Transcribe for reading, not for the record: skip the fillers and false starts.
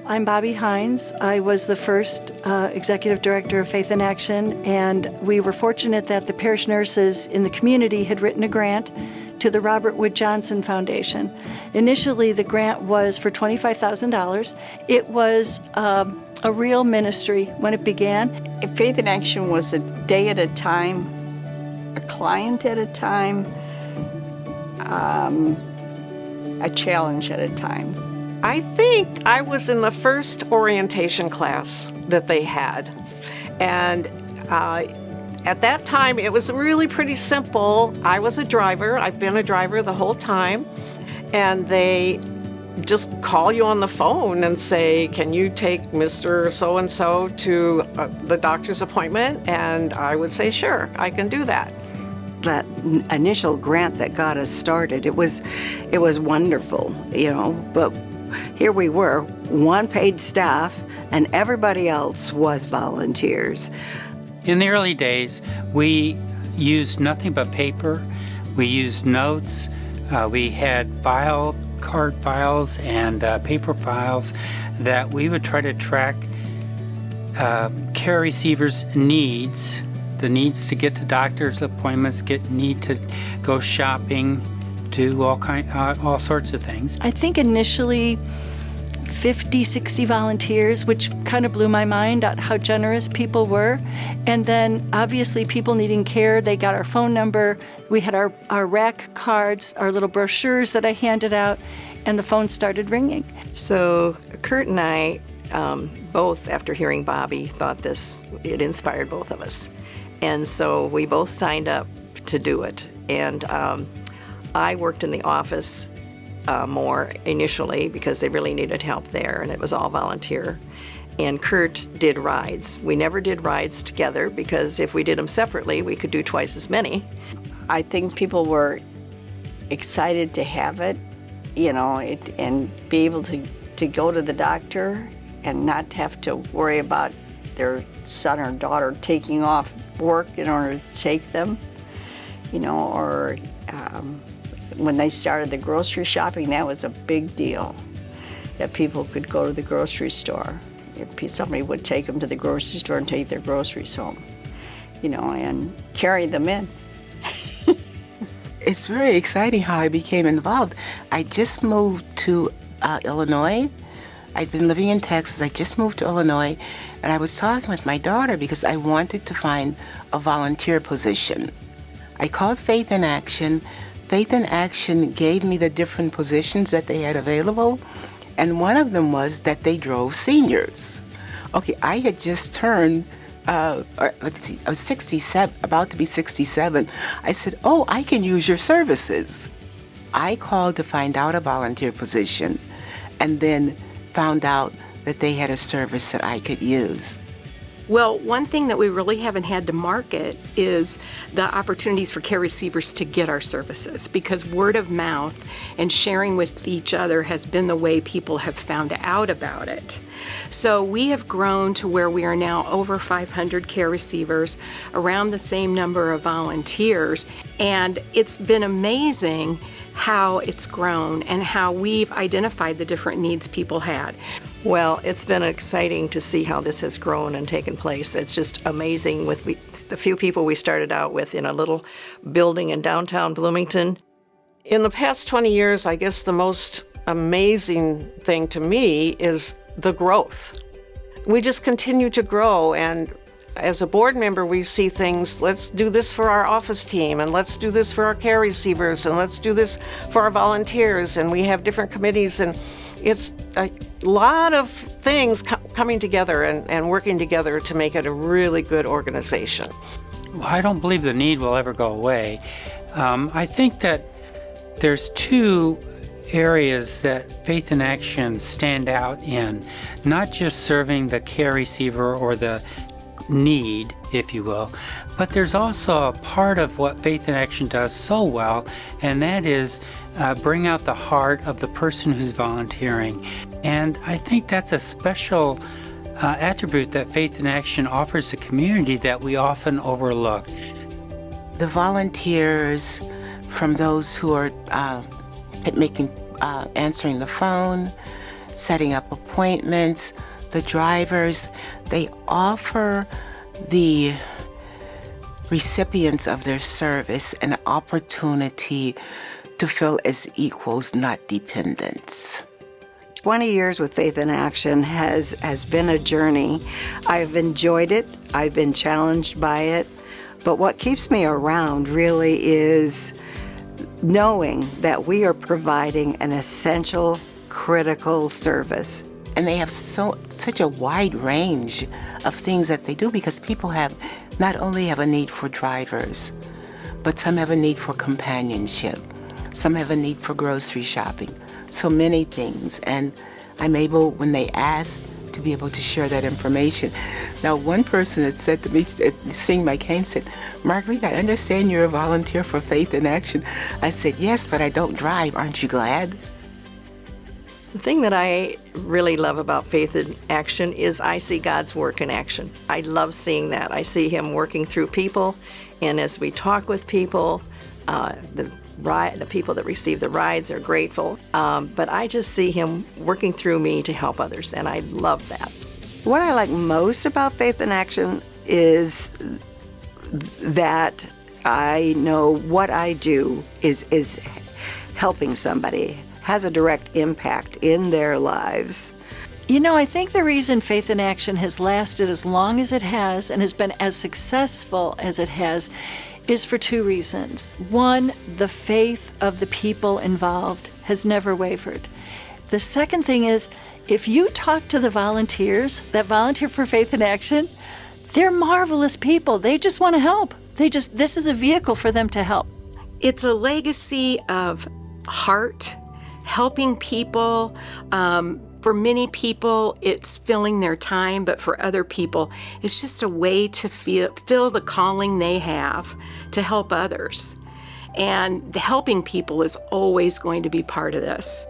I'm Bobby Hines. I was the first executive director of Faith in Action, and we were fortunate that the parish nurses in the community had written a grant to the Robert Wood Johnson Foundation. Initially, the grant was for $25,000. It was a real ministry when it began. Faith in Action was a day at a time, a client at a time, a challenge at a time. I think I was in the first orientation class that they had. And at that time, it was really pretty simple. I was a driver. I've been a driver the whole time. And they just call you on the phone and say, can you take Mr. So-and-so to the doctor's appointment? And I would say, sure, I can do that. That initial grant that got us started, it was wonderful, but here we were, one paid staff, and everybody else was volunteers. In the early days, we used nothing but paper. We used notes. We had card files and paper files that we would try to track care receivers' needs, the needs to get to doctor's appointments, need to go shopping, do all sorts of things. I think initially 50, 60 volunteers, which kind of blew my mind at how generous people were. And then obviously people needing care, they got our phone number. We had our rack cards, our little brochures that I handed out, and the phone started ringing. So Kurt and I, both after hearing Bobby, thought it inspired both of us. And so we both signed up to do it. And I worked in the office more initially because they really needed help there, and it was all volunteer. And Kurt did rides. We never did rides together because if we did them separately, we could do twice as many. I think people were excited to have it, and be able to go to the doctor and not have to worry about their son or daughter taking off work in order to take them, or when they started the grocery shopping, that was a big deal, that people could go to the grocery store. Somebody would take them to the grocery store and take their groceries home, and carry them in. It's very exciting how I became involved. I just moved to Illinois. I'd been living in Texas. I just moved to Illinois, and I was talking with my daughter because I wanted to find a volunteer position. I called Faith in Action. Faith in Action gave me the different positions that they had available, and one of them was that they drove seniors. Okay, I had just turned, I was 67, about to be 67. I said, oh, I can use your services. I called to find out a volunteer position, and then found out that they had a service that I could use. Well, one thing that we really haven't had to market is the opportunities for care receivers to get our services, because word of mouth and sharing with each other has been the way people have found out about it. So we have grown to where we are now over 500 care receivers, around the same number of volunteers, and it's been amazing how it's grown and how we've identified the different needs people had. Well, it's been exciting to see how this has grown and taken place. It's just amazing with the few people we started out with in a little building in downtown Bloomington. In the past 20 years, I guess the most amazing thing to me is the growth. We just continue to grow, and as a board member, we see things, let's do this for our office team, and let's do this for our care receivers, and let's do this for our volunteers, and we have different committees, and it's a lot of things coming together and working together to make it a really good organization. Well, I don't believe the need will ever go away. I think that there's two areas that Faith in Action stand out in, not just serving the care receiver or the need, if you will, but there's also a part of what Faith in Action does so well, and that is bring out the heart of the person who's volunteering. And I think that's a special attribute that Faith in Action offers the community that we often overlook. The volunteers, from those who are answering the phone, setting up appointments, the drivers. They offer the recipients of their service an opportunity to feel as equals, not dependents. 20 years with Faith in Action has been a journey. I've enjoyed it. I've been challenged by it. But what keeps me around really is knowing that we are providing an essential, critical service. And they have such a wide range of things that they do, because people not only have a need for drivers, but some have a need for companionship. Some have a need for grocery shopping. So many things. And I'm able, when they ask, to be able to share that information. Now, one person had said to me, seeing my cane, said, "Marguerite, I understand you're a volunteer for Faith in Action." I said, "Yes, but I don't drive. Aren't you glad?" The thing that I really love about Faith in Action is I see God's work in action. I love seeing that. I see Him working through people, and as we talk with people, the people that receive the rides are grateful, but I just see Him working through me to help others, and I love that. What I like most about Faith in Action is that I know what I do is helping somebody, has a direct impact in their lives. You know, I think the reason Faith in Action has lasted as long as it has and has been as successful as it has is for two reasons. One, the faith of the people involved has never wavered. The second thing is, if you talk to the volunteers that volunteer for Faith in Action, they're marvelous people. They just want to help. This is a vehicle for them to help. It's a legacy of heart, helping people. For many people, it's filling their time, but for other people, it's just a way to fill the calling they have to help others. And the helping people is always going to be part of this.